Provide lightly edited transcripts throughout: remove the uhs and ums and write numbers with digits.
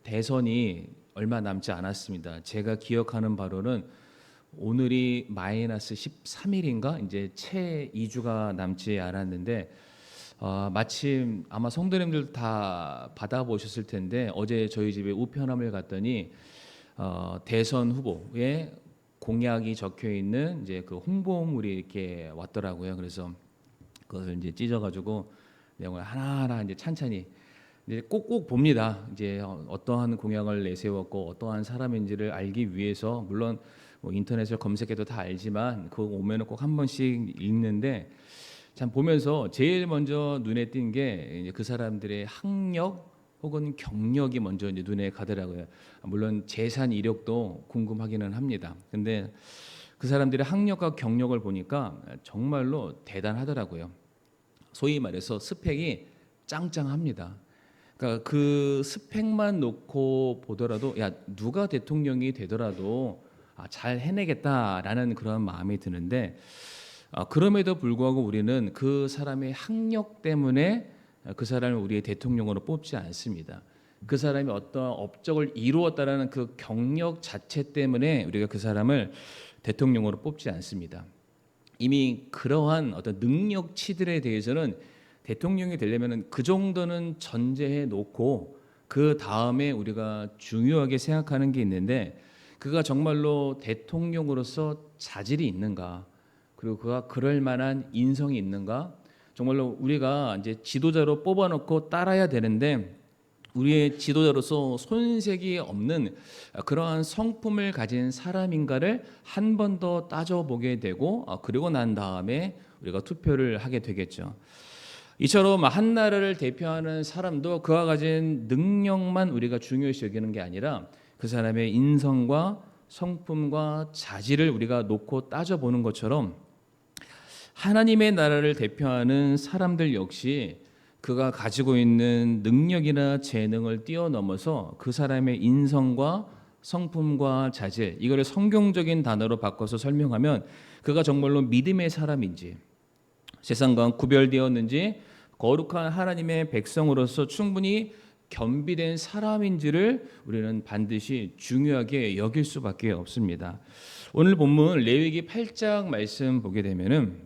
대선이 얼마 남지 않았습니다. 제가 기억하는 바로는 오늘이 마이너스 13일인가 이제 채 2주가 남지 않았는데 마침 아마 성도님들 다 받아보셨을 텐데 어제 저희 집에 우편함을 갔더니 대선 후보의 공약이 적혀 있는 이제 그 홍보물이 이렇게 왔더라고요. 그래서 그것을 이제 찢어가지고 내용을 하나하나 이제 찬찬히 이제 꼭꼭 봅니다. 이제 어떠한 공약을 내세웠고 어떠한 사람인지를 알기 위해서 물론 뭐 인터넷을 검색해도 다 알지만 그거 오면은 꼭 한 번씩 읽는데 참 보면서 제일 먼저 눈에 띈 게 그 사람들의 학력 혹은 경력이 먼저 이제 눈에 가더라고요. 물론 재산 이력도 궁금하기는 합니다. 근데 그 사람들의 학력과 경력을 보니까 정말로 대단하더라고요. 소위 말해서 스펙이 짱짱합니다. 그러니까 그 스펙만 놓고 보더라도 야 누가 대통령이 되더라도 잘 해내겠다라는 그런 마음이 드는데 그럼에도 불구하고 우리는 그 사람의 학력 때문에 그 사람을 우리의 대통령으로 뽑지 않습니다. 그 사람이 어떤 업적을 이루었다라는 그 경력 자체 때문에 우리가 그 사람을 대통령으로 뽑지 않습니다. 이미 그러한 어떤 능력치들에 대해서는 대통령이 되려면 그 정도는 전제해 놓고 그 다음에 우리가 중요하게 생각하는 게 있는데 그가 정말로 대통령으로서 자질이 있는가 그리고 그가 그럴 만한 인성이 있는가 정말로 우리가 이제 지도자로 뽑아놓고 따라야 되는데 우리의 지도자로서 손색이 없는 그러한 성품을 가진 사람인가를 한 번 더 따져보게 되고 그리고 난 다음에 우리가 투표를 하게 되겠죠. 이처럼 한 나라를 대표하는 사람도 그가 가진 능력만 우리가 중요시 여기는 게 아니라 그 사람의 인성과 성품과 자질을 우리가 놓고 따져보는 것처럼 하나님의 나라를 대표하는 사람들 역시 그가 가지고 있는 능력이나 재능을 뛰어넘어서 그 사람의 인성과 성품과 자질 이거를 성경적인 단어로 바꿔서 설명하면 그가 정말로 믿음의 사람인지 세상과 구별되었는지 거룩한 하나님의 백성으로서 충분히 겸비된 사람인지를 우리는 반드시 중요하게 여길 수밖에 없습니다. 오늘 본문 레위기 8장 말씀 보게 되면은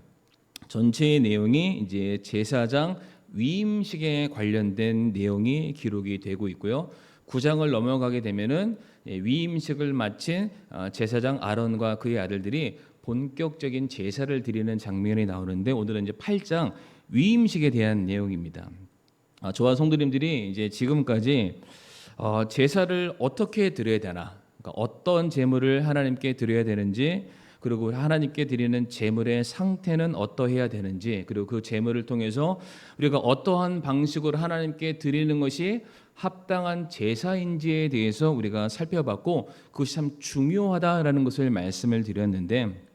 전체의 내용이 이제 제사장 위임식에 관련된 내용이 기록이 되고 있고요. 9장을 넘어가게 되면은 위임식을 마친 제사장 아론과 그의 아들들이 본격적인 제사를 드리는 장면이 나오는데 오늘은 이제 8장 위임식에 대한 내용입니다. 저와 성도님들이 이제 지금까지 제사를 어떻게 드려야 되나, 그러니까 어떤 제물을 하나님께 드려야 되는지, 그리고 하나님께 드리는 제물의 상태는 어떠해야 되는지, 그리고 그 제물을 통해서 우리가 어떠한 방식으로 하나님께 드리는 것이 합당한 제사인지에 대해서 우리가 살펴봤고 그것이 참 중요하다라는 것을 말씀을 드렸는데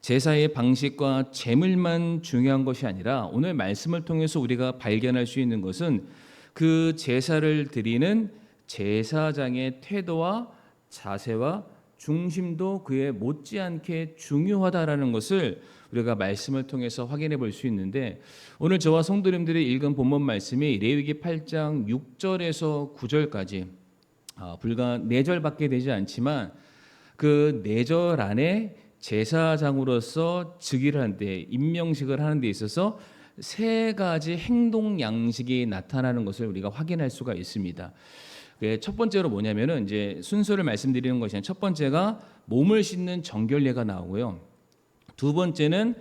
제사의 방식과 제물만 중요한 것이 아니라 오늘 말씀을 통해서 우리가 발견할 수 있는 것은 그 제사를 드리는 제사장의 태도와 자세와 중심도 그에 못지않게 중요하다라는 것을 우리가 말씀을 통해서 확인해 볼 수 있는데 오늘 저와 성도님들이 읽은 본문 말씀이 레위기 8장 6절에서 9절까지 불과 4절밖에 되지 않지만 그 4절 안에 제사장으로서 즉위를 하는데 임명식을 하는 데 있어서 3가지 행동 양식이 나타나는 것을 우리가 확인할 수가 있습니다. 첫 번째로 뭐냐면은 이제 순서를 말씀드리는 것이 첫 번째가 몸을 씻는 정결례가 나오고요. 두 번째는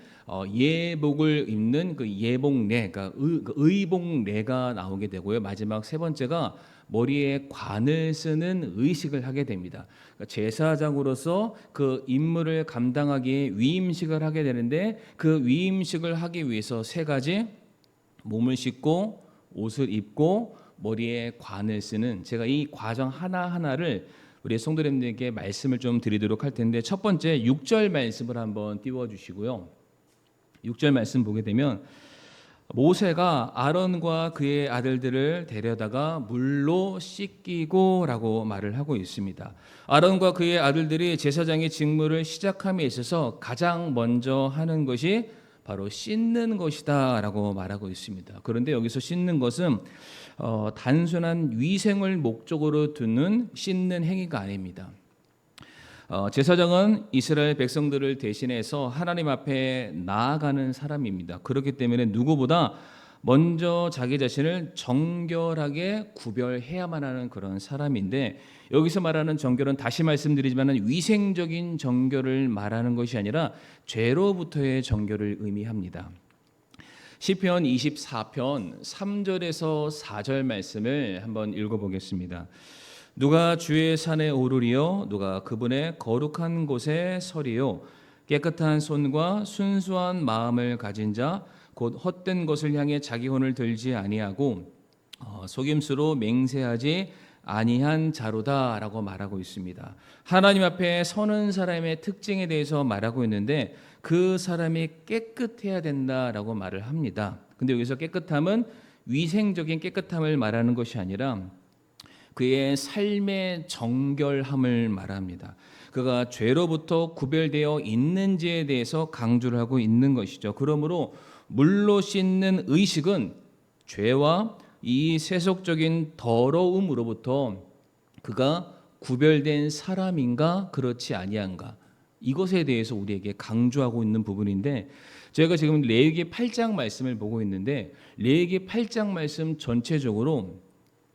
예복을 입는 그 예복례, 그러니까 의복례가 나오게 되고요. 마지막 세 번째가 머리에 관을 쓰는 의식을 하게 됩니다. 그러니까 제사장으로서 그 임무를 감당하기에 위임식을 하게 되는데 그 위임식을 하기 위해서 3가지 몸을 씻고 옷을 입고 머리에 관을 쓰는 제가 이 과정 하나하나를 우리 성도님들에게 말씀을 좀 드리도록 할 텐데 첫 번째 6절 말씀을 한번 띄워주시고요. 6절 말씀 보게 되면 모세가 아론과 그의 아들들을 데려다가 물로 씻기고라고 말을 하고 있습니다. 아론과 그의 아들들이 제사장의 직무를 시작함에 있어서 가장 먼저 하는 것이 바로 씻는 것이다라고 말하고 있습니다. 그런데 여기서 씻는 것은 단순한 위생을 목적으로 두는 씻는 행위가 아닙니다. 제사장은 이스라엘 백성들을 대신해서 하나님 앞에 나아가는 사람입니다. 그렇기 때문에 누구보다 먼저 자기 자신을 정결하게 구별해야만 하는 그런 사람인데, 여기서 말하는 정결은 다시 말씀드리지만 위생적인 정결을 말하는 것이 아니라 죄로부터의 정결을 의미합니다. 시편 24편 3절에서 4절 말씀을 한번 읽어보겠습니다. 누가 주의 산에 오르리요, 누가 그분의 거룩한 곳에 서리요. 깨끗한 손과 순수한 마음을 가진 자, 곧 헛된 것을 향해 자기 혼을 들지 아니하고 속임수로 맹세하지 아니한 자로다라고 말하고 있습니다. 하나님 앞에 서는 사람의 특징에 대해서 말하고 있는데, 그 사람이 깨끗해야 된다라고 말을 합니다. 근데 여기서 깨끗함은 위생적인 깨끗함을 말하는 것이 아니라 그의 삶의 정결함을 말합니다. 그가 죄로부터 구별되어 있는지에 대해서 강조를 하고 있는 것이죠. 그러므로 물로 씻는 의식은 죄와 이 세속적인 더러움으로부터 그가 구별된 사람인가 그렇지 아니한가, 이것에 대해서 우리에게 강조하고 있는 부분인데, 저희가 지금 레위기 8장 말씀을 보고 있는데, 레위기 8장 말씀 전체적으로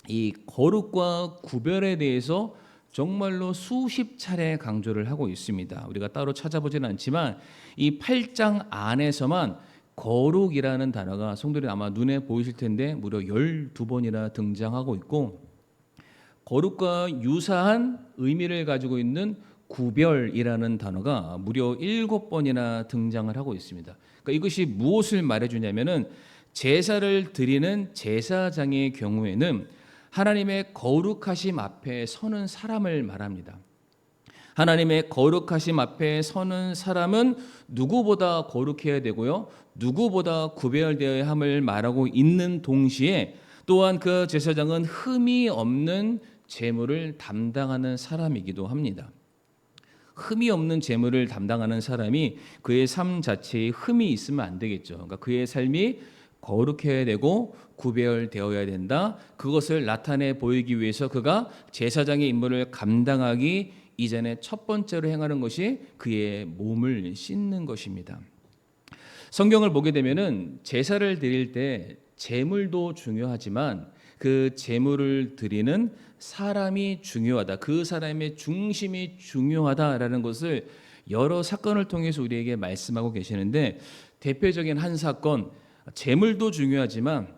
이 거룩과 구별에 대해서 정말로 수십 차례 강조를 하고 있습니다. 우리가 따로 찾아보지는 않지만 이 8장 안에서만 거룩이라는 단어가 성도들이 아마 눈에 보이실 텐데 무려 12번이나 등장하고 있고, 거룩과 유사한 의미를 가지고 있는 구별이라는 단어가 무려 7번이나 등장을 하고 있습니다. 그러니까 이것이 무엇을 말해주냐면은, 제사를 드리는 제사장의 경우에는 하나님의 거룩하심 앞에 서는 사람을 말합니다. 하나님의 거룩하심 앞에 서는 사람은 누구보다 거룩해야 되고요, 누구보다 구별되어야 함을 말하고 있는 동시에, 또한 그 제사장은 흠이 없는 제물을 담당하는 사람이기도 합니다. 흠이 없는 제물을 담당하는 사람이 그의 삶 자체에 흠이 있으면 안 되겠죠. 그러니까 그의 삶이 거룩해야 되고 구별되어야 된다. 그것을 나타내 보이기 위해서 그가 제사장의 임무를 감당하기 이전에 첫 번째로 행하는 것이 그의 몸을 씻는 것입니다. 성경을 보게 되면은 제사를 드릴 때 제물도 중요하지만 그 제물을 드리는 사람이 중요하다, 그 사람의 중심이 중요하다라는 것을 여러 사건을 통해서 우리에게 말씀하고 계시는데, 대표적인 한 사건, 제물도 중요하지만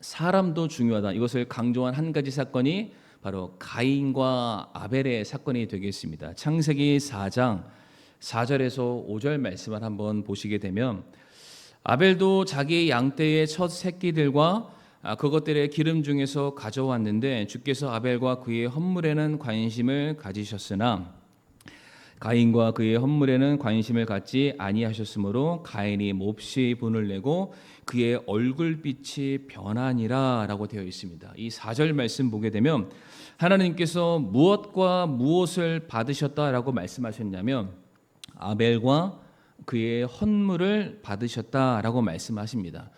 사람도 중요하다, 이것을 강조한 한 가지 사건이 바로 가인과 아벨의 사건이 되겠습니다. 창세기 4장 4절에서 5절 말씀을 한번 보시게 되면, 아벨도 자기 양떼의 첫 새끼들과 그것들의 기름 중에서 가져왔는데 주께서 아벨과 그의 헌물에는 관심을 가지셨으나 가인과 그의 헌물에는 관심을 갖지 아니하셨으므로 가인이 몹시 분을 내고 그의 얼굴빛이 변하니라 라고 되어 있습니다. 이 4절 말씀 보게 되면 하나님께서 무엇과 무엇을 받으셨다라고 말씀하셨냐면 아벨과 그의 헌물을 받으셨다라고 말씀하십니다.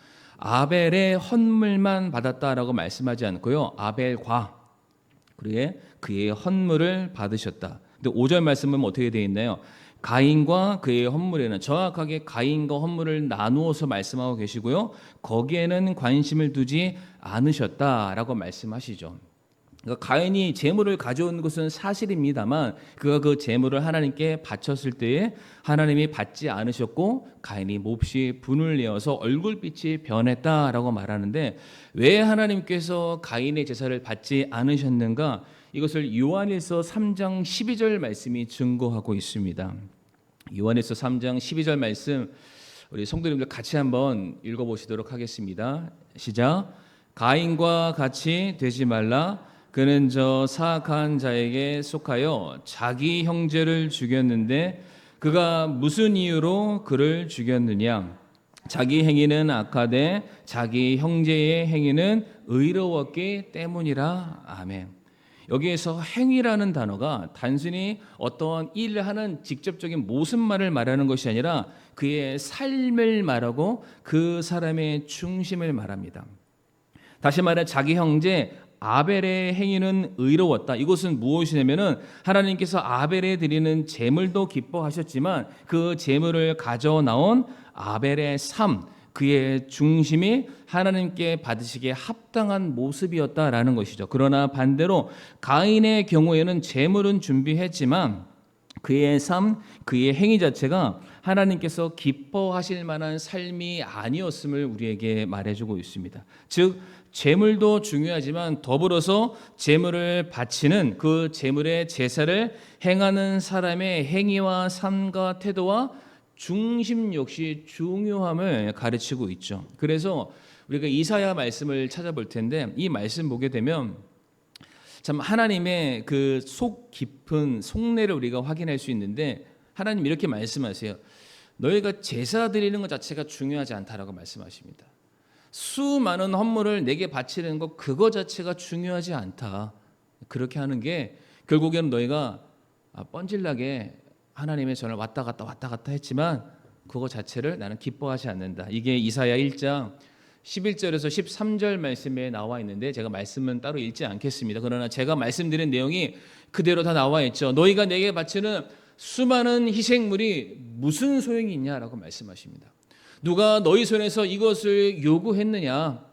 아벨의 헌물만 받았다라고 말씀하지 않고요, 아벨과 그의 헌물을 받으셨다. 근데 5절 말씀은 어떻게 되어 있나요? 가인과 그의 헌물에는, 정확하게 가인과 헌물을 나누어서 말씀하고 계시고요, 거기에는 관심을 두지 않으셨다라고 말씀하시죠. 그러니까 가인이 제물을 가져온 것은 사실입니다만 그가 그 제물을 하나님께 바쳤을 때에 하나님이 받지 않으셨고 가인이 몹시 분을 내어서 얼굴빛이 변했다라고 말하는데, 왜 하나님께서 가인의 제사를 받지 않으셨는가? 이것을 요한일서 3장 12절 말씀이 증거하고 있습니다. 요한일서 3장 12절 말씀 우리 성도님들 같이 한번 읽어보시도록 하겠습니다. 시작. 가인과 같이 되지 말라. 그는 저 사악한 자에게 속하여 자기 형제를 죽였는데 그가 무슨 이유로 그를 죽였느냐? 자기 행위는 악하되 자기 형제의 행위는 의로웠기 때문이라. 아멘. 여기에서 행위라는 단어가 단순히 어떤 일을 하는 직접적인 모습만을 말하는 것이 아니라 그의 삶을 말하고 그 사람의 중심을 말합니다. 다시 말해 자기 형제 아벨의 행위는 의로웠다. 이것은 무엇이냐면은 하나님께서 아벨에 드리는 제물도 기뻐하셨지만 그 제물을 가져 나온 아벨의 삶, 그의 중심이 하나님께 받으시기에 합당한 모습이었다라는 것이죠. 그러나 반대로 가인의 경우에는 제물은 준비했지만 그의 삶, 그의 행위 자체가 하나님께서 기뻐하실 만한 삶이 아니었음을 우리에게 말해주고 있습니다. 즉 제물도 중요하지만 더불어서 제물을 바치는 그 제물의 제사를 행하는 사람의 행위와 삶과 태도와 중심 역시 중요함을 가르치고 있죠. 그래서 우리가 이사야 말씀을 찾아볼 텐데 이 말씀 보게 되면 참 하나님의 그 속 깊은 속내를 우리가 확인할 수 있는데 하나님 이렇게 말씀하세요. 너희가 제사 드리는 것 자체가 중요하지 않다라고 말씀하십니다. 수많은 헌물을 내게 바치는 것 그거 자체가 중요하지 않다. 그렇게 하는 게 결국에는 너희가 뻔질나게 하나님의 전을 왔다 갔다 했지만 그거 자체를 나는 기뻐하지 않는다. 이게 이사야 1장 11절에서 13절 말씀에 나와 있는데 제가 말씀은 따로 읽지 않겠습니다. 그러나 제가 말씀드린 내용이 그대로 다 나와 있죠. 너희가 내게 바치는 수많은 희생물이 무슨 소용이 있냐라고 말씀하십니다. 누가 너희 손에서 이것을 요구했느냐?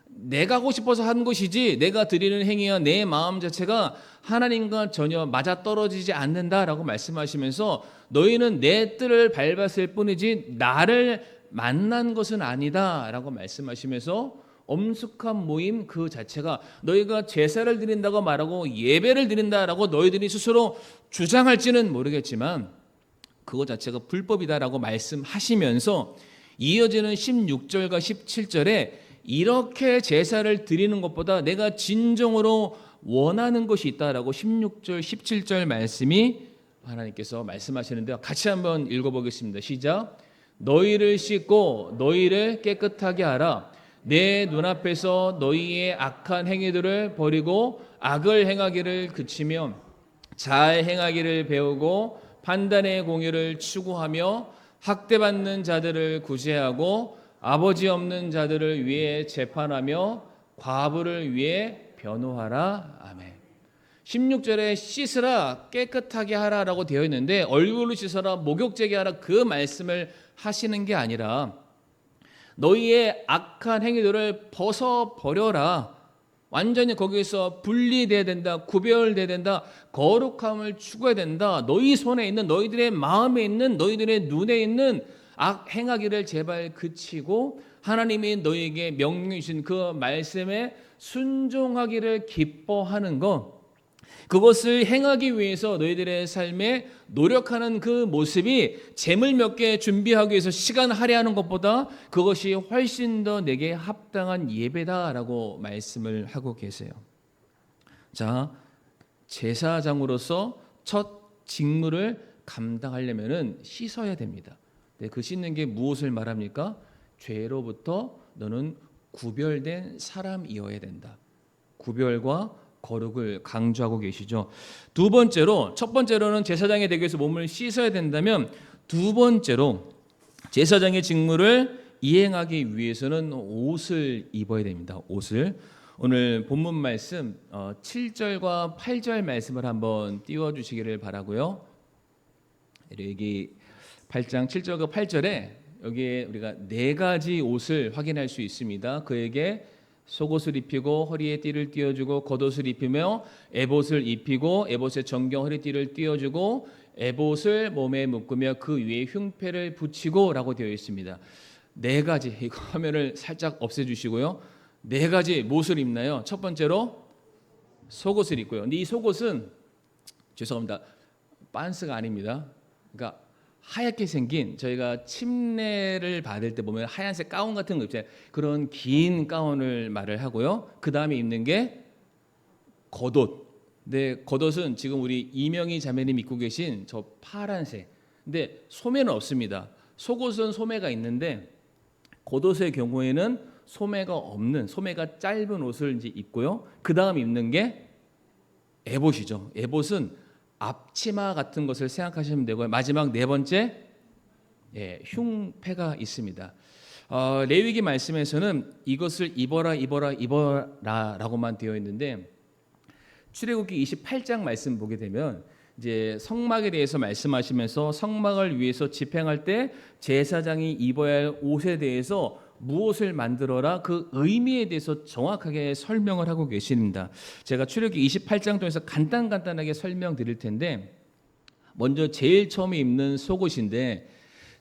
내가 하고 싶어서 한 것이지 내가 드리는 행위와 내 마음 자체가 하나님과 전혀 맞아떨어지지 않는다라고 말씀하시면서 너희는 내 뜰을 밟았을 뿐이지 나를 만난 것은 아니다라고 말씀하시면서 엄숙한 모임 그 자체가 너희가 제사를 드린다고 말하고 예배를 드린다라고 너희들이 스스로 주장할지는 모르겠지만 그거 자체가 불법이다라고 말씀하시면서 이어지는 16절과 17절에 이렇게 제사를 드리는 것보다 내가 진정으로 원하는 것이 있다라고 16절, 17절 말씀이 하나님께서 말씀하시는데요. 같이 한번 읽어보겠습니다. 시작. 너희를 씻고 너희를 깨끗하게 하라. 내 눈앞에서 너희의 악한 행위들을 버리고 악을 행하기를 그치며 잘 행하기를 배우고 판단의 공의를 추구하며 학대받는 자들을 구제하고 아버지 없는 자들을 위해 재판하며 과부를 위해 변호하라. 아멘. 16절에 씻으라 깨끗하게 하라라고 되어 있는데 얼굴을 씻어라 목욕제게 하라 그 말씀을 하시는 게 아니라 너희의 악한 행위들을 벗어버려라. 완전히 거기에서 분리돼야 된다. 구별돼야 된다. 거룩함을 추구해야 된다. 너희 손에 있는 너희들의 마음에 있는 너희들의 눈에 있는 악 행하기를 제발 그치고 하나님이 너희에게 명령해 주신 그 말씀에 순종하기를 기뻐하는 것 그것을 행하기 위해서 너희들의 삶에 노력하는 그 모습이 재물 몇 개 준비하기 위해서 시간 할애하는 것보다 그것이 훨씬 더 내게 합당한 예배다라고 말씀을 하고 계세요. 자, 제사장으로서 첫 직무를 감당하려면은 씻어야 됩니다. 네, 그 씻는 게 무엇을 말합니까? 죄로부터 너는 구별된 사람이어야 된다. 구별과 거룩을 강조하고 계시죠. 두 번째로 첫 번째로는 제사장이 되기 위해서 몸을 씻어야 된다면 두 번째로 제사장의 직무를 이행하기 위해서는 옷을 입어야 됩니다. 옷을 오늘 본문 말씀 7절과 8절 말씀을 한번 띄워주시기를 바라고요. 여기 8장 7절과 8절에 여기에 우리가 네 가지 옷을 확인할 수 있습니다. 그에게 속옷을 입히고 허리에 띠를 띄워주고 겉옷을 입히며 에봇을 입히고 에봇의 정경 허리띠를 띄워주고 에봇을 몸에 묶으며 그 위에 흉패를 붙이고 라고 되어 있습니다. 네 가지 이거 화면을 살짝 없애주시고요. 네 가지 무엇을 입나요? 첫 번째로 속옷을 입고요. 근데 이 속옷은 죄송합니다. 빤스가 아닙니다. 그러니까 하얗게 생긴 저희가 침례를 받을 때 보면 하얀색 가운 같은 거 있잖아요. 그런 긴 가운을 말을 하고요. 그 다음에 입는 게 겉옷. 근데 겉옷은 지금 우리 이명희 자매님 입고 계신 저 파란색. 근데 소매는 없습니다. 속옷은 소매가 있는데 겉옷의 경우에는 소매가 없는 소매가 짧은 옷을 이제 입고요. 그 다음 입는 게 에봇이죠. 에봇은 앞치마 같은 것을 생각하시면 되고요. 마지막 네 번째, 흉패가 있습니다. 레위기 말씀에서는 이것을 입어라 입어라 입어라라고만 되어 있는데 출애굽기 28장 말씀 보게 되면 이제 성막에 대해서 말씀하시면서 성막을 위해서 집행할 때 제사장이 입어야 할 옷에 대해서 무엇을 만들어라 그 의미에 대해서 정확하게 설명을 하고 계십니다. 제가 출애굽기 28장 통해서 간단하게 설명드릴 텐데 먼저 제일 처음에 입는 속옷인데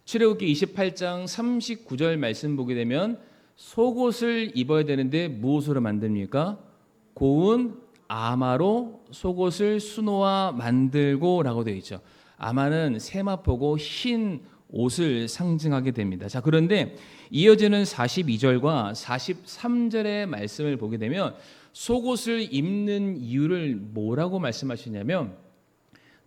출애굽기 28장 39절 말씀 보게 되면 속옷을 입어야 되는데 무엇으로 만듭니까? 고운 아마로 속옷을 수놓아 만들고라고 되어 있죠. 아마는 세마포고 흰 옷을 상징하게 됩니다. 자, 그런데 이어지는 42절과 43절의 말씀을 보게 되면 속옷을 입는 이유를 뭐라고 말씀하시냐면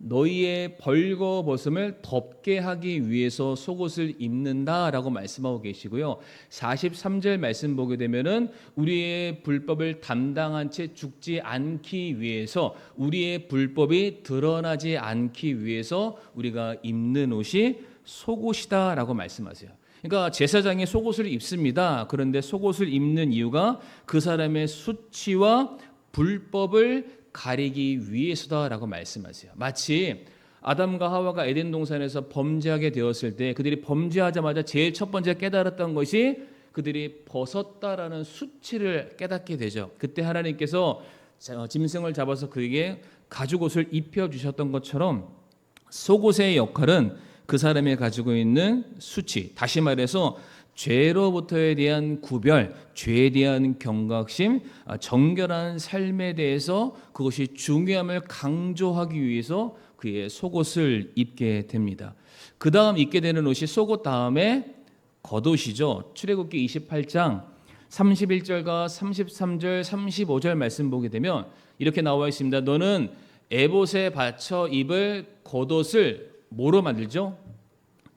너희의 벌거벗음을 덮게 하기 위해서 속옷을 입는다라고 말씀하고 계시고요. 43절 말씀 보게 되면은 우리의 불법을 담당한 채 죽지 않기 위해서 우리의 불법이 드러나지 않기 위해서 우리가 입는 옷이 속옷이다라고 말씀하세요. 그러니까 제사장이 속옷을 입습니다. 그런데 속옷을 입는 이유가 그 사람의 수치와 불법을 가리기 위해서다라고 말씀하세요. 마치 아담과 하와가 에덴 동산에서 범죄하게 되었을 때 그들이 범죄하자마자 제일 첫 번째 깨달았던 것이 그들이 벗었다라는 수치를 깨닫게 되죠. 그때 하나님께서 짐승을 잡아서 그에게 가죽옷을 입혀주셨던 것처럼 속옷의 역할은 그 사람이 가지고 있는 수치, 다시 말해서 죄로부터에 대한 구별, 죄에 대한 경각심, 정결한 삶에 대해서 그것이 중요함을 강조하기 위해서 그의 속옷을 입게 됩니다. 그 다음 입게 되는 옷이 속옷 다음에 겉옷이죠. 출애굽기 28장 31절과 33절, 35절 말씀 보게 되면 이렇게 나와 있습니다. 너는 에봇에 받쳐 입을 겉옷을 뭐로 만들죠?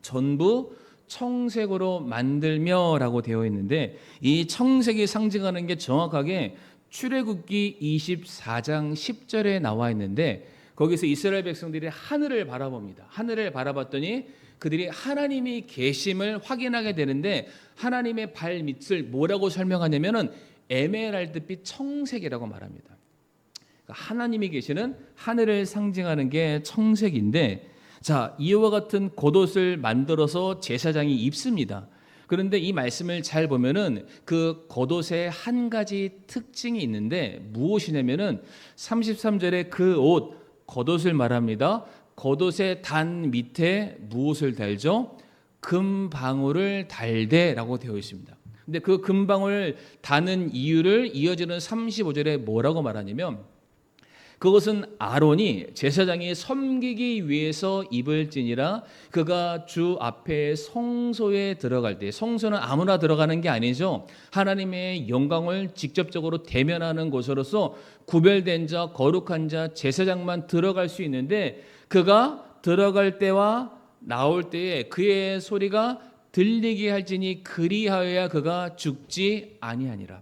전부 청색으로 만들며라고 되어 있는데 이 청색이 상징하는 게 정확하게 출애굽기 24장 10절에 나와 있는데 거기서 이스라엘 백성들이 하늘을 바라봅니다. 하늘을 바라봤더니 그들이 하나님이 계심을 확인하게 되는데 하나님의 발밑을 뭐라고 설명하냐면은 에메랄드빛 청색이라고 말합니다. 그러니까 하나님이 계시는 하늘을 상징하는 게 청색인데 자, 이와 같은 겉옷을 만들어서 제사장이 입습니다. 그런데 이 말씀을 잘 보면은 그 겉옷에 한 가지 특징이 있는데 무엇이냐면은 33절에 그 옷, 겉옷을 말합니다. 겉옷의 단 밑에 무엇을 달죠? 금방울을 달되라고 되어 있습니다. 근데 그 금방울 다는 이유를 이어지는 35절에 뭐라고 말하냐면 그것은 아론이 제사장이 섬기기 위해서 입을지니라 그가 주 앞에 성소에 들어갈 때 성소는 아무나 들어가는 게 아니죠. 하나님의 영광을 직접적으로 대면하는 곳으로서 구별된 자 거룩한 자 제사장만 들어갈 수 있는데 그가 들어갈 때와 나올 때에 그의 소리가 들리게 할지니 그리하여야 그가 죽지 아니하니라.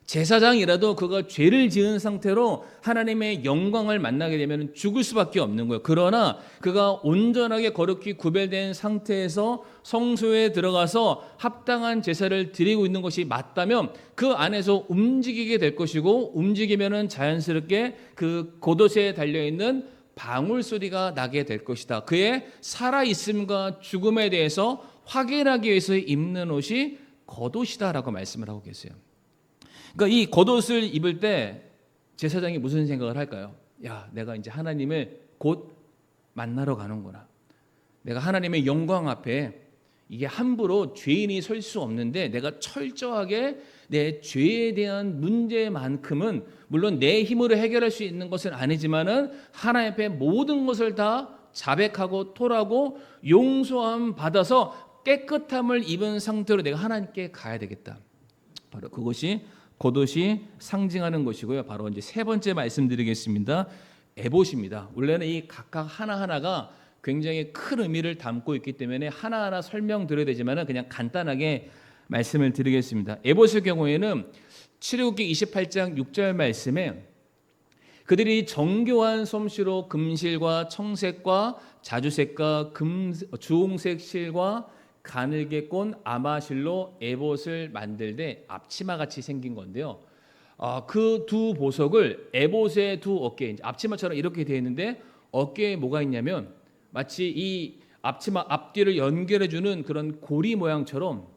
제사장이라도 그가 죄를 지은 상태로 하나님의 영광을 만나게 되면 죽을 수밖에 없는 거예요. 그러나 그가 온전하게 거룩히 구별된 상태에서 성소에 들어가서 합당한 제사를 드리고 있는 것이 맞다면 그 안에서 움직이게 될 것이고 움직이면은 자연스럽게 그 겉옷에 달려있는 방울 소리가 나게 될 것이다. 그의 살아있음과 죽음에 대해서 확인하기 위해서 입는 옷이 겉옷이다라고 말씀을 하고 계세요. 그러니까 이 겉옷을 입을 때 제사장이 무슨 생각을 할까요? 야, 내가 이제 하나님을 곧 만나러 가는구나. 내가 하나님의 영광 앞에 이게 함부로 죄인이 설 수 없는데 내가 철저하게 내 죄에 대한 문제만큼은 물론 내 힘으로 해결할 수 있는 것은 아니지만은 하나님 앞에 모든 것을 다 자백하고 토라고 용서함 받아서 깨끗함을 입은 상태로 내가 하나님께 가야 되겠다. 바로 그것이 겉옷이 상징하는 것이고요. 바로 이제 세 번째 말씀드리겠습니다. 에봇입니다. 원래는 이 각각 하나하나가 굉장히 큰 의미를 담고 있기 때문에 하나하나 설명드려야 되지만 그냥 간단하게 말씀을 드리겠습니다. 에봇의 경우에는 출애굽기 28장 6절 말씀에 그들이 정교한 솜씨로 금실과 청색과 자주색과 주홍색 실과 가늘게 꼰 아마실로 에봇을 만들되 앞치마같이 생긴 건데요. 그 두 보석을 에봇의 두 어깨에, 앞치마처럼 이렇게 되어 있는데 어깨에 뭐가 있냐면 마치 이 앞치마 앞뒤를 연결해주는 그런 고리 모양처럼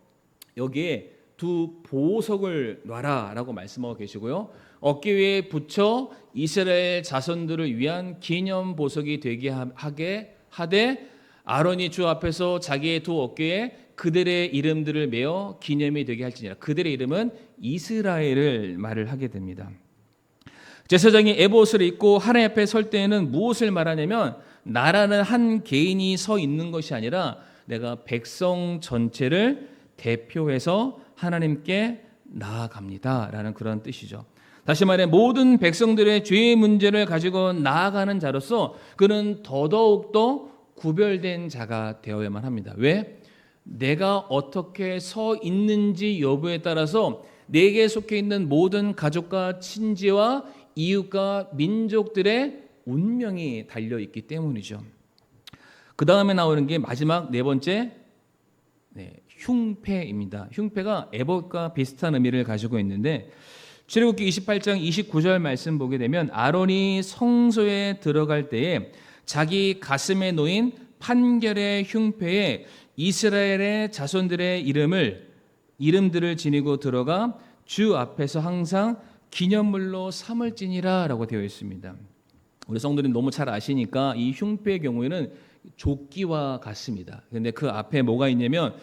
여기에 두 보석을 놔라라고 말씀하고 계시고요. 어깨 위에 붙여 이스라엘 자손들을 위한 기념 보석이 되게 하되 아론이 주 앞에서 자기의 두 어깨에 그들의 이름들을 메어 기념이 되게 할지니라. 그들의 이름은 이스라엘을 말을 하게 됩니다. 제사장이 에봇을 입고 하나님 앞에 설 때에는 무엇을 말하냐면 나라는 한 개인이 서 있는 것이 아니라 내가 백성 전체를 대표해서 하나님께 나아갑니다라는 그런 뜻이죠. 다시 말해 모든 백성들의 죄의 문제를 가지고 나아가는 자로서 그는 더더욱더 구별된 자가 되어야만 합니다. 왜? 내가 어떻게 서 있는지 여부에 따라서 내게 속해 있는 모든 가족과 친지와 이웃과 민족들의 운명이 달려 있기 때문이죠. 그 다음에 나오는 게 마지막 네 번째 흉패입니다. 흉패가 에봇과 비슷한 의미를 가지고 있는데 출애굽기 28장 29절 말씀 보게 되면 아론이 성소에 들어갈 때에 자기 가슴에 놓인 판결의 흉패에 이스라엘의 자손들의 이름들을 지니고 들어가 주 앞에서 항상 기념물로 삼을지니라라고 되어 있습니다. 우리 성도님 너무 잘 아시니까 이 흉패의 경우에는 조끼와 같습니다. 그런데 그 앞에 뭐가 있냐면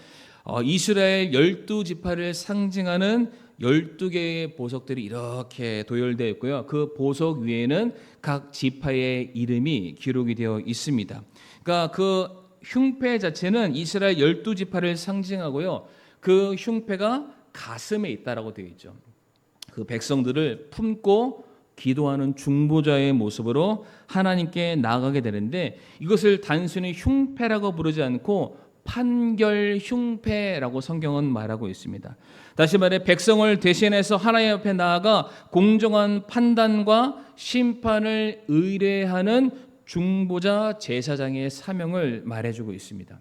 이스라엘 12지파를 상징하는 12개의 보석들이 이렇게 도열되어 있고요. 그 보석 위에는 각 지파의 이름이 기록이 되어 있습니다. 그러니까 그 흉패 자체는 이스라엘 12지파를 상징하고요. 그 흉패가 가슴에 있다라고 되어 있죠. 그 백성들을 품고 기도하는 중보자의 모습으로 하나님께 나아가게 되는데 이것을 단순히 흉패라고 부르지 않고 판결 흉패라고 성경은 말하고 있습니다. 다시 말해 백성을 대신해서 하나님 앞에 나아가 공정한 판단과 심판을 의뢰하는 중보자 제사장의 사명을 말해주고 있습니다.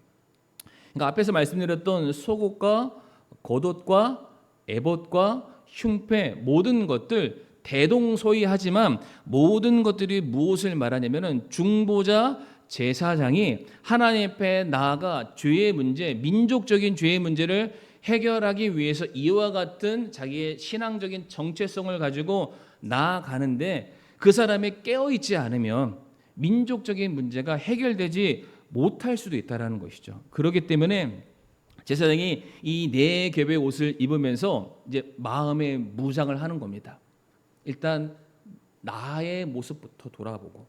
그러니까 앞에서 말씀드렸던 속옷과 겉옷과 에봇과 흉패 모든 것들 대동소이하지만 모든 것들이 무엇을 말하냐면은 중보자 제사장이 하나님 앞에 나아가 죄의 문제, 민족적인 죄의 문제를 해결하기 위해서 이와 같은 자기의 신앙적인 정체성을 가지고 나아가는데 그 사람이 깨어있지 않으면 민족적인 문제가 해결되지 못할 수도 있다는 것이죠. 그렇기 때문에 제사장이 이 네 겹의 옷을 입으면서 이제 마음의 무장을 하는 겁니다. 일단 나의 모습부터 돌아보고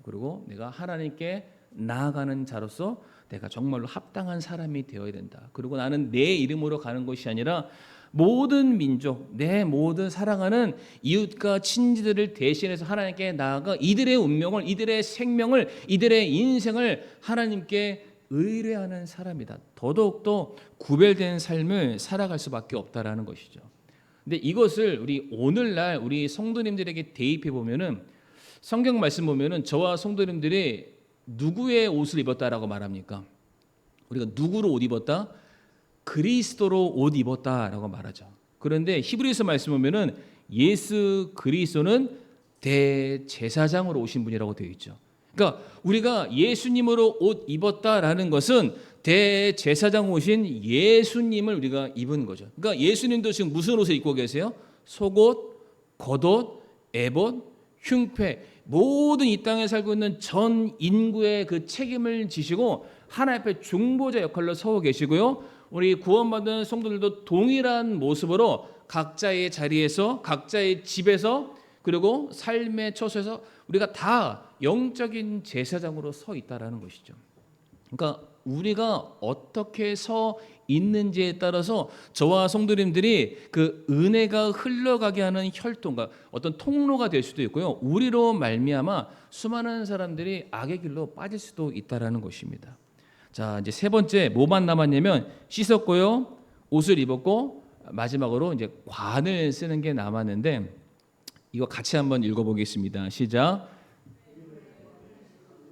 그리고 내가 하나님께 나아가는 자로서 내가 정말로 합당한 사람이 되어야 된다. 그리고 나는 내 이름으로 가는 것이 아니라 모든 민족, 내 모든 사랑하는 이웃과 친지들을 대신해서 하나님께 나아가 이들의 운명을, 이들의 생명을, 이들의 인생을 하나님께 의뢰하는 사람이다. 더더욱더 구별된 삶을 살아갈 수밖에 없다라는 것이죠. 근데 이것을 우리 오늘날 우리 성도님들에게 대입해 보면은 성경 말씀 보면은 저와 성도님들이 누구의 옷을 입었다라고 말합니까? 우리가 누구로 옷 입었다? 그리스도로 옷 입었다라고 말하죠. 그런데 히브리서 말씀 보면은 예수 그리스도는 대제사장으로 오신 분이라고 되어 있죠. 그러니까 우리가 예수님으로 옷 입었다라는 것은 대제사장 오신 예수님을 우리가 입은 거죠. 그러니까 예수님도 지금 무슨 옷을 입고 계세요? 속옷, 겉옷, 에봇, 흉패 모든 이 땅에 살고 있는 전 인구의 그 책임을 지시고 하나님 앞에 중보자 역할로 서고 계시고요. 우리 구원받은 성도들도 동일한 모습으로 각자의 자리에서 각자의 집에서 그리고 삶의 처소에서 우리가 다 영적인 제사장으로 서 있다라는 것이죠. 그러니까 우리가 어떻게 서 있는지에 따라서 저와 성도님들이 그 은혜가 흘러가게 하는 혈통과 어떤 통로가 될 수도 있고요. 우리로 말미암아 수많은 사람들이 악의 길로 빠질 수도 있다라는 것입니다. 자, 이제 세 번째 뭐만 남았냐면 씻었고요, 옷을 입었고 마지막으로 이제 관을 쓰는 게 남았는데 이거 같이 한번 읽어보겠습니다. 시작.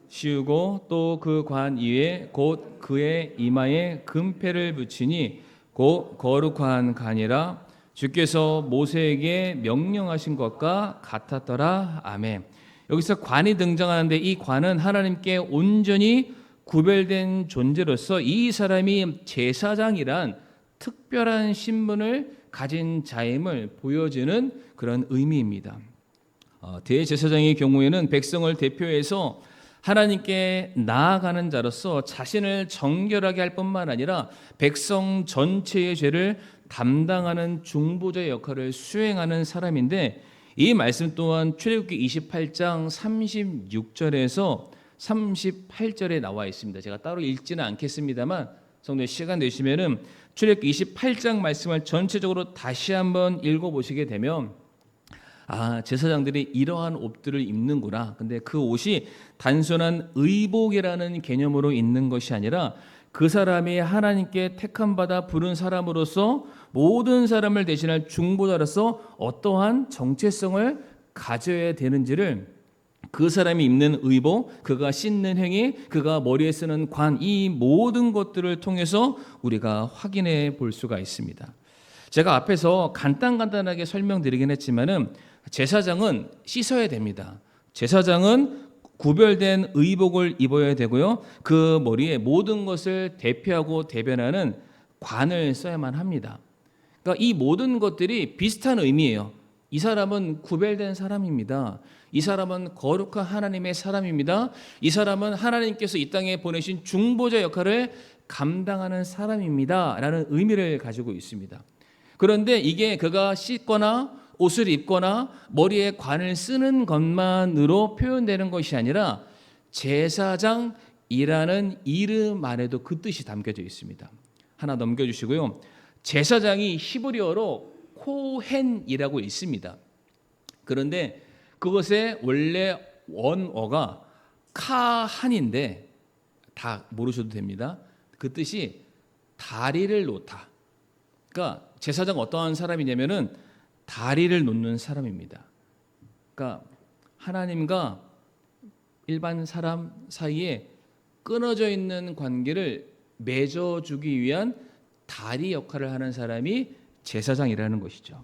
씌우고 또 그 관 위에 곧 그의 이마에 금패를 붙이니 곧 거룩한 관이라 주께서 모세에게 명령하신 것과 같았더라. 아멘. 여기서 관이 등장하는데 이 관은 하나님께 온전히 구별된 존재로서 이 사람이 제사장이란 특별한 신분을 가진 자임을 보여주는 그런 의미입니다. 대제사장의 경우에는 백성을 대표해서 하나님께 나아가는 자로서 자신을 정결하게 할 뿐만 아니라 백성 전체의 죄를 담당하는 중보자 역할을 수행하는 사람인데, 이 말씀 또한 출애굽기 28장 36절에서 38절에 나와 있습니다. 제가 따로 읽지는 않겠습니다만 성도님 시간 되시면은 출애굽기 28장 말씀을 전체적으로 다시 한번 읽어보시게 되면 제사장들이 이러한 옷들을 입는구나. 근데 그 옷이 단순한 의복이라는 개념으로 있는 것이 아니라 그 사람이 하나님께 택함 받아 부른 사람으로서 모든 사람을 대신할 중보자로서 어떠한 정체성을 가져야 되는지를 그 사람이 입는 의복, 그가 씻는 행위, 그가 머리에 쓰는 관, 이 모든 것들을 통해서 우리가 확인해 볼 수가 있습니다. 제가 앞에서 간단하게 설명드리긴 했지만은 제사장은 씻어야 됩니다. 제사장은 구별된 의복을 입어야 되고요. 그 머리에 모든 것을 대표하고 대변하는 관을 써야만 합니다. 그러니까 이 모든 것들이 비슷한 의미예요. 이 사람은 구별된 사람입니다. 이 사람은 거룩한 하나님의 사람입니다. 이 사람은 하나님께서 이 땅에 보내신 중보자 역할을 감당하는 사람입니다. 라는 의미를 가지고 있습니다. 그런데 이게 그가 씻거나 옷을 입거나 머리에 관을 쓰는 것만으로 표현되는 것이 아니라 제사장이라는 이름 안에도 그 뜻이 담겨져 있습니다. 하나 넘겨주시고요. 제사장이 히브리어로 코헨이라고 있습니다. 그런데 그것의 원래 원어가 카한인데 다 모르셔도 됩니다. 그 뜻이 다리를 놓다. 그러니까 제사장 어떠한 사람이냐면은 다리를 놓는 사람입니다. 그러니까 하나님과 일반 사람 사이에 끊어져 있는 관계를 맺어주기 위한 다리 역할을 하는 사람이 제사장이라는 것이죠.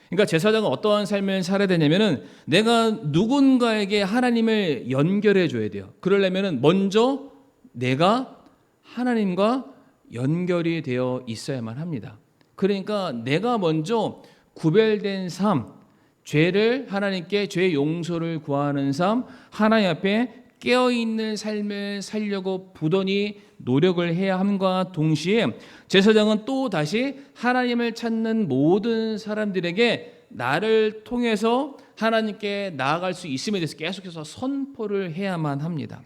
그러니까 제사장은 어떠한 삶을 살아야 되냐면은 내가 누군가에게 하나님을 연결해 줘야 돼요. 그러려면은 먼저 내가 하나님과 연결이 되어 있어야만 합니다. 그러니까 내가 먼저 구별된 삶, 죄를 하나님께 죄 용서를 구하는 삶, 하나님 앞에 깨어있는 삶을 살려고 부단히 노력을 해야 함과 동시에 제사장은 또 다시 하나님을 찾는 모든 사람들에게 나를 통해서 하나님께 나아갈 수 있음에 대해서 계속해서 선포를 해야만 합니다.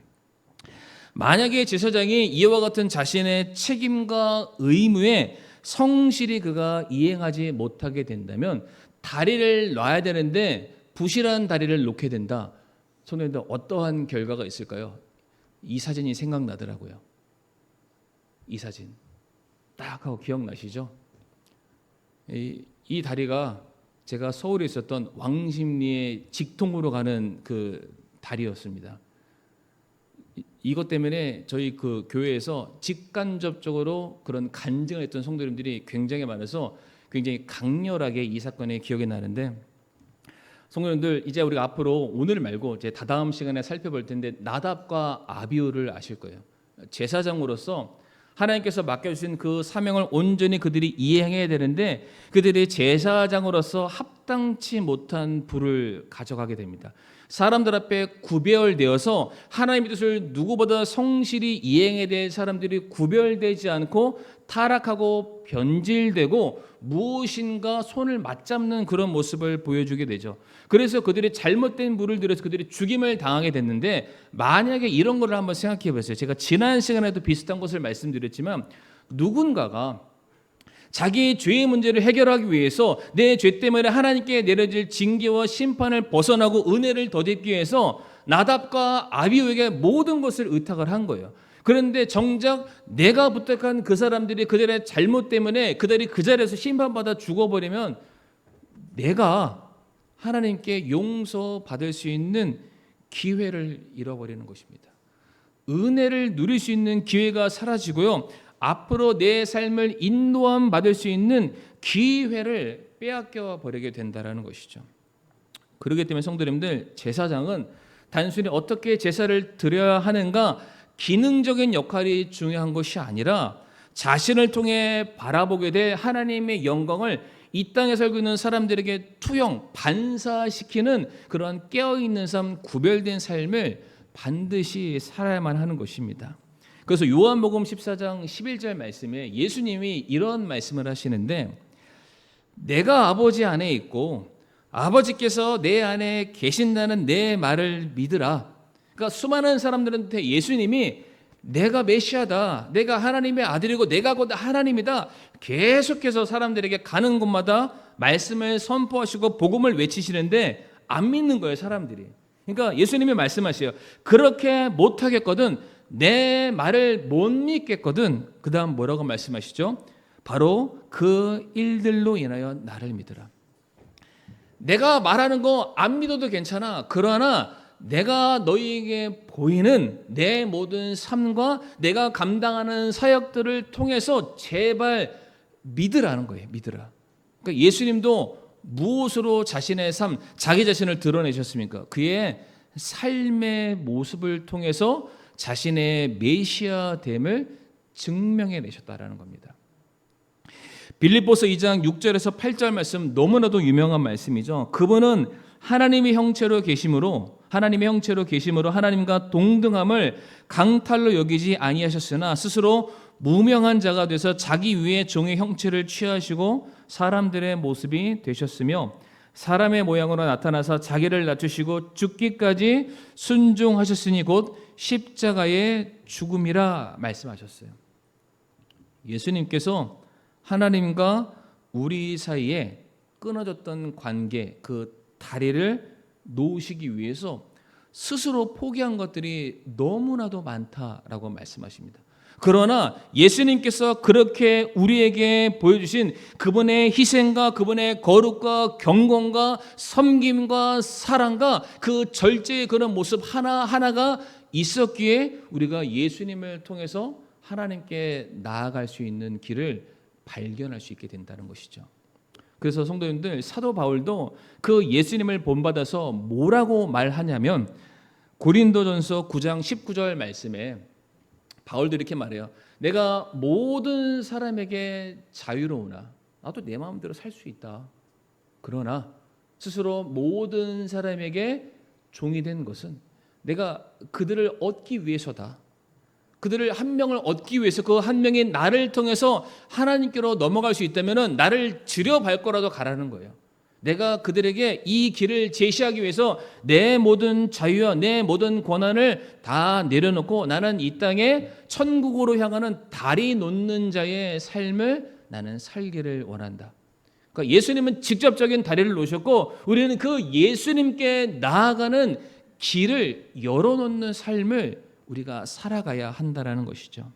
만약에 제사장이 이와 같은 자신의 책임과 의무에 성실히 그가 이행하지 못하게 된다면 다리를 놔야 되는데 부실한 다리를 놓게 된다. 성도님들 어떠한 결과가 있을까요? 이 사진이 생각나더라고요. 이 사진 딱 하고 기억나시죠? 이 다리가 제가 서울에 있었던 왕십리의 직통으로 가는 그 다리였습니다. 이것 때문에 저희 그 교회에서 직간접적으로 그런 간증을 했던 성도님들이 굉장히 많아서 굉장히 강렬하게 이 사건이 기억이 나는데, 성도님들 이제 우리가 앞으로 오늘 말고 이제 다다음 시간에 살펴볼 텐데 나답과 아비후를 아실 거예요. 제사장으로서 하나님께서 맡겨주신 그 사명을 온전히 그들이 이행해야 되는데 그들이 제사장으로서 합당치 못한 부를 가져가게 됩니다. 사람들 앞에 구별되어서 하나님의 뜻을 누구보다 성실히 이행해야 될 사람들이 구별되지 않고 타락하고 변질되고 무엇인가 손을 맞잡는 그런 모습을 보여주게 되죠. 그래서 그들이 잘못된 물을 들여서 그들이 죽임을 당하게 됐는데, 만약에 이런 걸 한번 생각해 보세요. 제가 지난 시간에도 비슷한 것을 말씀드렸지만 누군가가 자기 죄의 문제를 해결하기 위해서 내 죄 때문에 하나님께 내려질 징계와 심판을 벗어나고 은혜를 덧입기 위해서 나답과 아비후에게 모든 것을 의탁을 한 거예요. 그런데 정작 내가 부탁한 그 사람들이 그들의 잘못 때문에 그들이 그 자리에서 심판받아 죽어버리면 내가 하나님께 용서받을 수 있는 기회를 잃어버리는 것입니다. 은혜를 누릴 수 있는 기회가 사라지고요. 앞으로 내 삶을 인도함 받을 수 있는 기회를 빼앗겨 버리게 된다는 것이죠. 그렇기 때문에 성도님들, 제사장은 단순히 어떻게 제사를 드려야 하는가 기능적인 역할이 중요한 것이 아니라 자신을 통해 바라보게 될 하나님의 영광을 이 땅에 살고 있는 사람들에게 투영, 반사시키는 그러한 깨어있는 삶, 구별된 삶을 반드시 살아야만 하는 것입니다. 그래서 요한복음 14장 11절 말씀에 예수님이 이런 말씀을 하시는데, 내가 아버지 안에 있고 아버지께서 내 안에 계신다는 내 말을 믿으라. 그러니까 수많은 사람들한테 예수님이 내가 메시아다, 내가 하나님의 아들이고 내가 곧 하나님이다, 계속해서 사람들에게 가는 곳마다 말씀을 선포하시고 복음을 외치시는데 안 믿는 거예요, 사람들이. 그러니까 예수님이 말씀하세요. 그렇게 못하겠거든, 내 말을 못 믿겠거든, 그 다음 뭐라고 말씀하시죠? 바로 그 일들로 인하여 나를 믿으라. 내가 말하는 거 안 믿어도 괜찮아. 그러나 내가 너희에게 보이는 내 모든 삶과 내가 감당하는 사역들을 통해서 제발 믿으라는 거예요. 믿으라. 그러니까 예수님도 무엇으로 자신의 삶, 자기 자신을 드러내셨습니까? 그의 삶의 모습을 통해서 자신의 메시아됨을 증명해 내셨다라는 겁니다. 빌립보서 2장 6절에서 8절 말씀, 너무나도 유명한 말씀이죠. 그분은 하나님의 형체로 계심으로 하나님과 동등함을 강탈로 여기지 아니하셨으나 스스로 무명한 자가 돼서 자기 위에 종의 형체를 취하시고 사람들의 모습이 되셨으며 사람의 모양으로 나타나서 자기를 낮추시고 죽기까지 순종하셨으니 곧 십자가의 죽음이라 말씀하셨어요. 예수님께서 하나님과 우리 사이에 끊어졌던 관계, 그 다리를 놓으시기 위해서 스스로 포기한 것들이 너무나도 많다라고 말씀하십니다. 그러나 예수님께서 그렇게 우리에게 보여주신 그분의 희생과 그분의 거룩과 경건과 섬김과 사랑과 그 절제의 그런 모습 하나하나가 있었기에 우리가 예수님을 통해서 하나님께 나아갈 수 있는 길을 발견할 수 있게 된다는 것이죠. 그래서 성도님들, 사도 바울도 그 예수님을 본받아서 뭐라고 말하냐면 고린도전서 9장 19절 말씀에 바울도 이렇게 말해요. 내가 모든 사람에게 자유로우나 나도 내 마음대로 살 수 있다. 그러나 스스로 모든 사람에게 종이 된 것은 내가 그들을 얻기 위해서다. 그들을 한 명을 얻기 위해서 그 한 명이 나를 통해서 하나님께로 넘어갈 수 있다면 나를 지려밟 거라도 가라는 거예요. 내가 그들에게 이 길을 제시하기 위해서 내 모든 자유와 내 모든 권한을 다 내려놓고 나는 이 땅에 천국으로 향하는 다리 놓는 자의 삶을 나는 살기를 원한다. 그러니까 예수님은 직접적인 다리를 놓으셨고 우리는 그 예수님께 나아가는 길을 열어놓는 삶을 우리가 살아가야 한다라는 것이죠.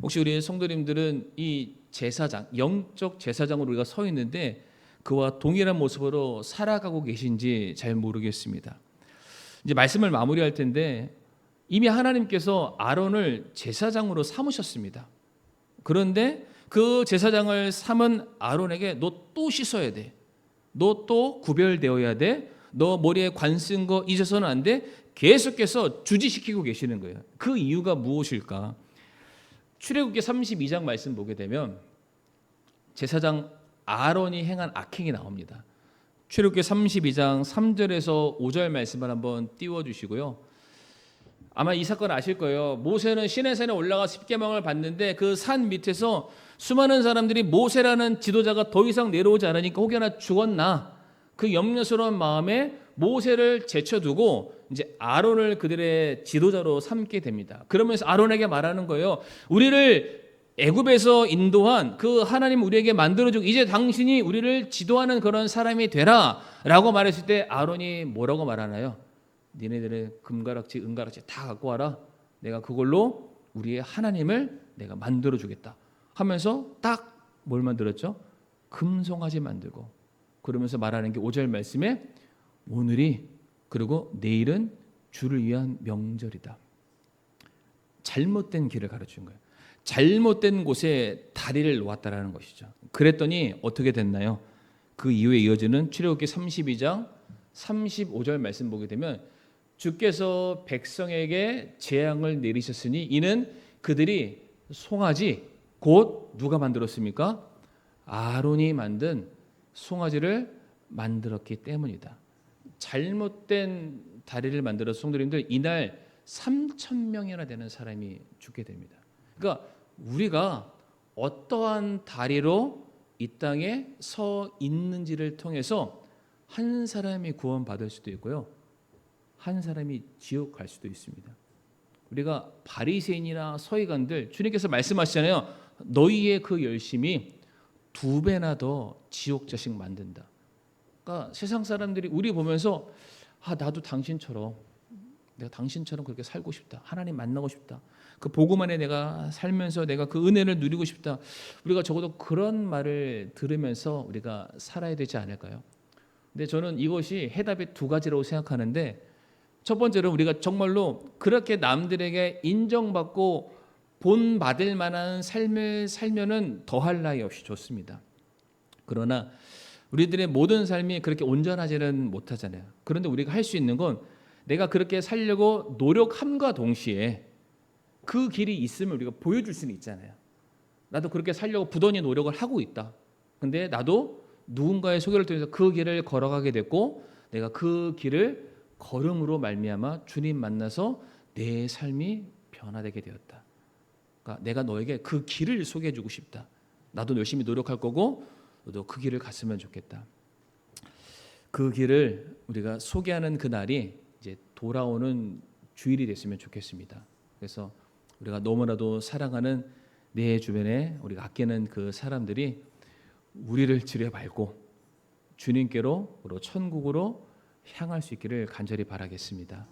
혹시 우리 성도님들은 이 제사장, 영적 제사장으로 우리가 서 있는데 그와 동일한 모습으로 살아가고 계신지 잘 모르겠습니다. 이제 말씀을 마무리할 텐데 이미 하나님께서 아론을 제사장으로 삼으셨습니다. 그런데 그 제사장을 삼은 아론에게 너 또 씻어야 돼. 너 또 구별되어야 돼. 너 머리에 관 쓴 거 잊어서는 안 돼. 계속해서 주지시키고 계시는 거예요. 그 이유가 무엇일까? 출애굽기 32장 말씀 보게 되면 제사장 아론이 행한 악행이 나옵니다. 출애굽기 32장 3절에서 5절 말씀을 한번 띄워주시고요. 아마 이 사건 아실 거예요. 모세는 시내산에 올라가 십계명을 받는데 그 산 밑에서 수많은 사람들이 모세라는 지도자가 더 이상 내려오지 않으니까 혹여나 죽었나 그 염려스러운 마음에 모세를 제쳐두고 이제 아론을 그들의 지도자로 삼게 됩니다. 그러면서 아론에게 말하는 거예요. 우리를 애굽에서 인도한 그 하나님 우리에게 만들어주고 이제 당신이 우리를 지도하는 그런 사람이 되라 라고 말했을 때 아론이 뭐라고 말하나요? 니네들의 금가락지 은가락지 다 갖고 와라. 내가 그걸로 우리의 하나님을 내가 만들어주겠다 하면서 딱 뭘 만들었죠? 금송아지 만들고 그러면서 말하는 게 5절 말씀에 오늘이 그리고 내일은 주를 위한 명절이다. 잘못된 길을 가르치는 거예요. 잘못된 곳에 다리를 놓았다라는 것이죠. 그랬더니 어떻게 됐나요? 그 이후에 이어지는 출애굽기 32장 35절 말씀 보게 되면 주께서 백성에게 재앙을 내리셨으니 이는 그들이 송아지 곧 누가 만들었습니까? 아론이 만든 송아지를 만들었기 때문이다. 잘못된 다리를 만들어서 성도님들 이날 3,000명이나 되는 사람이 죽게 됩니다. 그러니까 우리가 어떠한 다리로 이 땅에 서 있는지를 통해서 한 사람이 구원받을 수도 있고요. 한 사람이 지옥 갈 수도 있습니다. 우리가 바리새인이나 서기관들 주님께서 말씀하시잖아요. 너희의 그 열심이 2배나 더 지옥 자식 만든다. 그러니까 세상 사람들이 우리 보면서 나도 당신처럼 내가 당신처럼 그렇게 살고 싶다. 하나님 만나고 싶다. 그 복음 안에 내가 살면서 내가 그 은혜를 누리고 싶다. 우리가 적어도 그런 말을 들으면서 우리가 살아야 되지 않을까요? 근데 저는 이것이 해답이 2가지라고 생각하는데 첫 번째로 우리가 정말로 그렇게 남들에게 인정받고 본받을 만한 삶을 살면은 더할 나위 없이 좋습니다. 그러나 우리들의 모든 삶이 그렇게 온전하지는 못하잖아요. 그런데 우리가 할 수 있는 건 내가 그렇게 살려고 노력함과 동시에 그 길이 있으면 우리가 보여줄 수는 있잖아요. 나도 그렇게 살려고 부단히 노력을 하고 있다. 근데 나도 누군가의 소개를 통해서 그 길을 걸어가게 됐고 내가 그 길을 걸음으로 말미암아 주님 만나서 내 삶이 변화되게 되었다. 그러니까 내가 너에게 그 길을 소개해주고 싶다. 나도 열심히 노력할 거고 너도 그 길을 갔으면 좋겠다. 그 길을 우리가 소개하는 그 날이 이제 돌아오는 주일이 됐으면 좋겠습니다. 그래서 우리가 너무나도 사랑하는 내 주변에 우리가 아끼는 그 사람들이 우리를 지뢰밟고 주님께로 천국으로 향할 수 있기를 간절히 바라겠습니다.